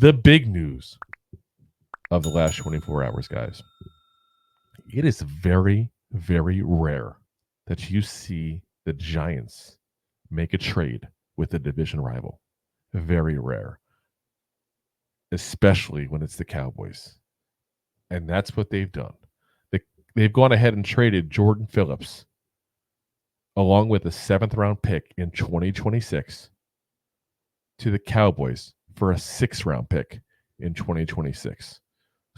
the big news of the last 24 hours, guys. It is very, very rare that you see the Giants make a trade with a division rival. Very rare, especially when it's the Cowboys. And that's what they've done. They've gone ahead and traded Jordan Phillips along with a 7th-round pick in 2026 to the Cowboys for a 6th-round pick in 2026.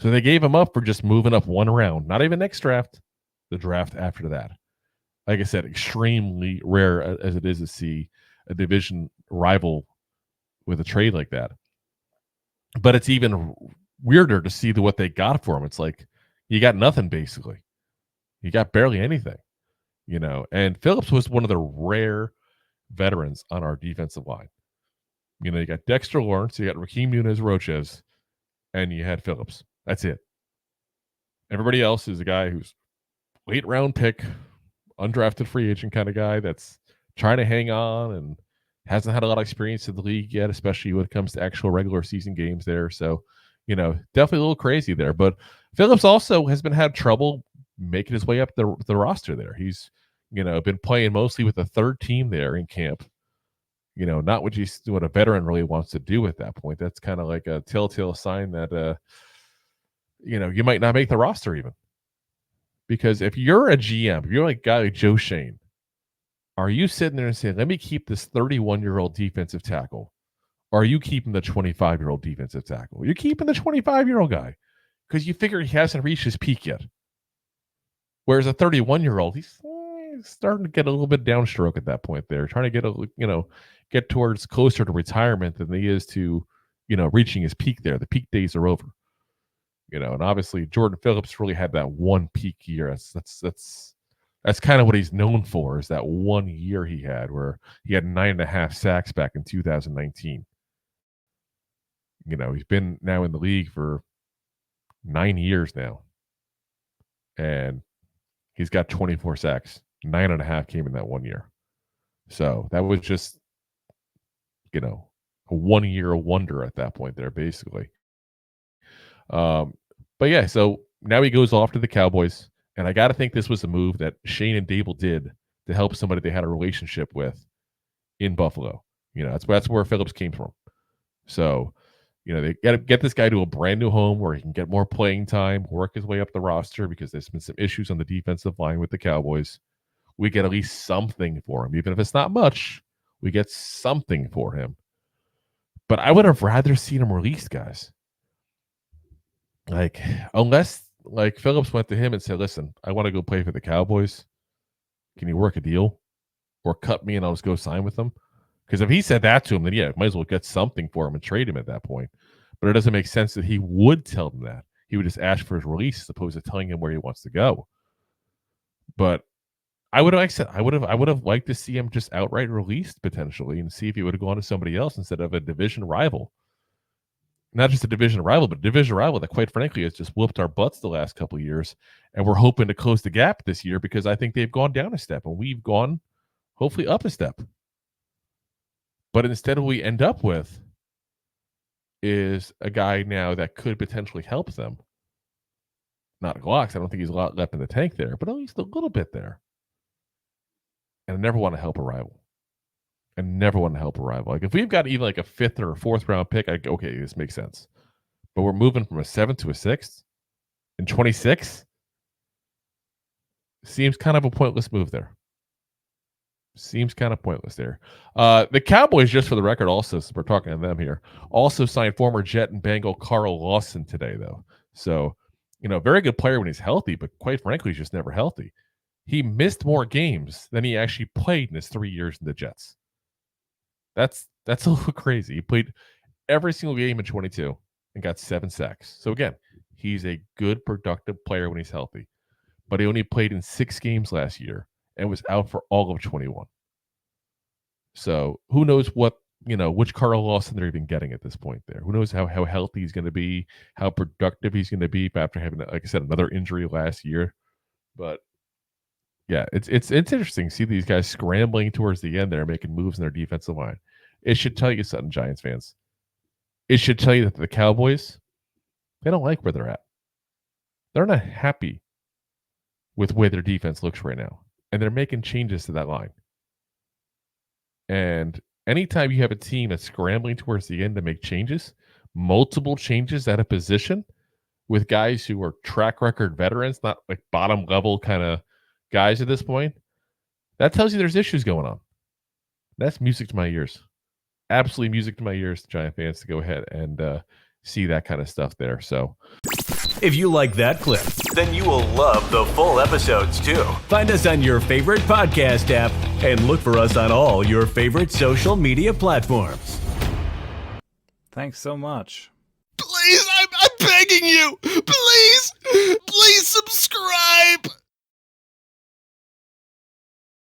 So they gave him up for just moving up one round. Not even next draft, the draft after that. Like I said, extremely rare as it is to see a division rival with a trade like that. But it's even weirder to see what they got for him. It's like you got nothing, basically. You got barely anything, And Phillips was one of the rare veterans on our defensive line. You got Dexter Lawrence, you got Raheem Nunez-Roches, and you had Phillips. That's it. Everybody else is a guy who's late-round pick, undrafted free agent kind of guy that's trying to hang on and hasn't had a lot of experience in the league yet, especially when it comes to actual regular season games there. So, definitely a little crazy there. But Phillips also has been had trouble making his way up the roster there. He's, been playing mostly with the third team there in camp. Not what a veteran really wants to do at that point. That's kind of like a telltale sign that, you might not make the roster even. Because if you're a GM, if you're like a guy like Joe Shane, are you sitting there and saying, let me keep this 31-year-old defensive tackle? Or are you keeping the 25-year-old defensive tackle? You're keeping the 25-year-old guy because you figure he hasn't reached his peak yet. Whereas a 31-year-old, he's starting to get a little bit downstroke at that point there, trying to get towards closer to retirement than he is to, reaching his peak there. The peak days are over. And obviously Jordan Phillips really had that one peak year. That's kind of what he's known for, is that 1 year he had where he had 9.5 sacks back in 2019. He's been now in the league for 9 years now. And he's got 24 sacks. 9.5 came in that 1 year. So that was just, a 1 year wonder at that point there, basically. But yeah, so now he goes off to the Cowboys. And I got to think this was a move that Shane and Dable did to help somebody they had a relationship with in Buffalo. That's where Phillips came from. So, they got to get this guy to a brand new home where he can get more playing time, work his way up the roster, because there's been some issues on the defensive line with the Cowboys. We get at least something for him. Even if it's not much, we get something for him. But I would have rather seen him released, guys. Unless Phillips went to him and said, listen, I want to go play for the Cowboys. Can you work a deal? Or cut me and I'll just go sign with them? Because if he said that to him, then yeah, might as well get something for him and trade him at that point. But it doesn't make sense that he would tell them that. He would just ask for his release as opposed to telling him where he wants to go. But I would have liked to see him just outright released potentially and see if he would have gone to somebody else instead of a division rival. Not just a division rival, but a division rival that, quite frankly, has just whooped our butts the last couple of years. And we're hoping to close the gap this year because I think they've gone down a step and we've gone, hopefully, up a step. But instead, what we end up with is a guy now that could potentially help them. Not Glocks. I don't think he's a lot left in the tank there, but at least a little bit there. And I never want to help a rival. Like if we've got even like a 5th or a 4th round pick, I go, okay, this makes sense. But we're moving from a 7th to a 6th in 26. Seems kind of a pointless move there. The Cowboys, just for the record, also, since we're talking to them here, also signed former Jet and Bengal Carl Lawson today, though. So, very good player when he's healthy, but quite frankly, he's just never healthy. He missed more games than he actually played in his 3 years in the Jets. That's a little crazy. He played every single game in 22 and got 7 sacks. So again, he's a good, productive player when he's healthy. But he only played in 6 games last year and was out for all of 21. So who knows which Carl Lawson they're even getting at this point there. Who knows how healthy he's going to be, how productive he's going to be after having, like I said, another injury last year. But yeah, it's interesting to see these guys scrambling towards the end there, making moves in their defensive line. It should tell you something, Giants fans. it should tell you that the Cowboys, they don't like where they're at. They're not happy with where their defense looks right now. And they're making changes to that line. And anytime you have a team that's scrambling towards the end to make changes, multiple changes at a position with guys who are track record veterans, not like bottom level kind of guys at this point, that tells you there's issues going on. That's music to my ears. Absolutely music to my ears, Giant fans, to go ahead and see that kind of stuff there. So if you like that clip, then you will love the full episodes too. Find us on your favorite podcast app and look for us on all your favorite social media platforms. Thanks so much. Please, I'm begging you. Please subscribe.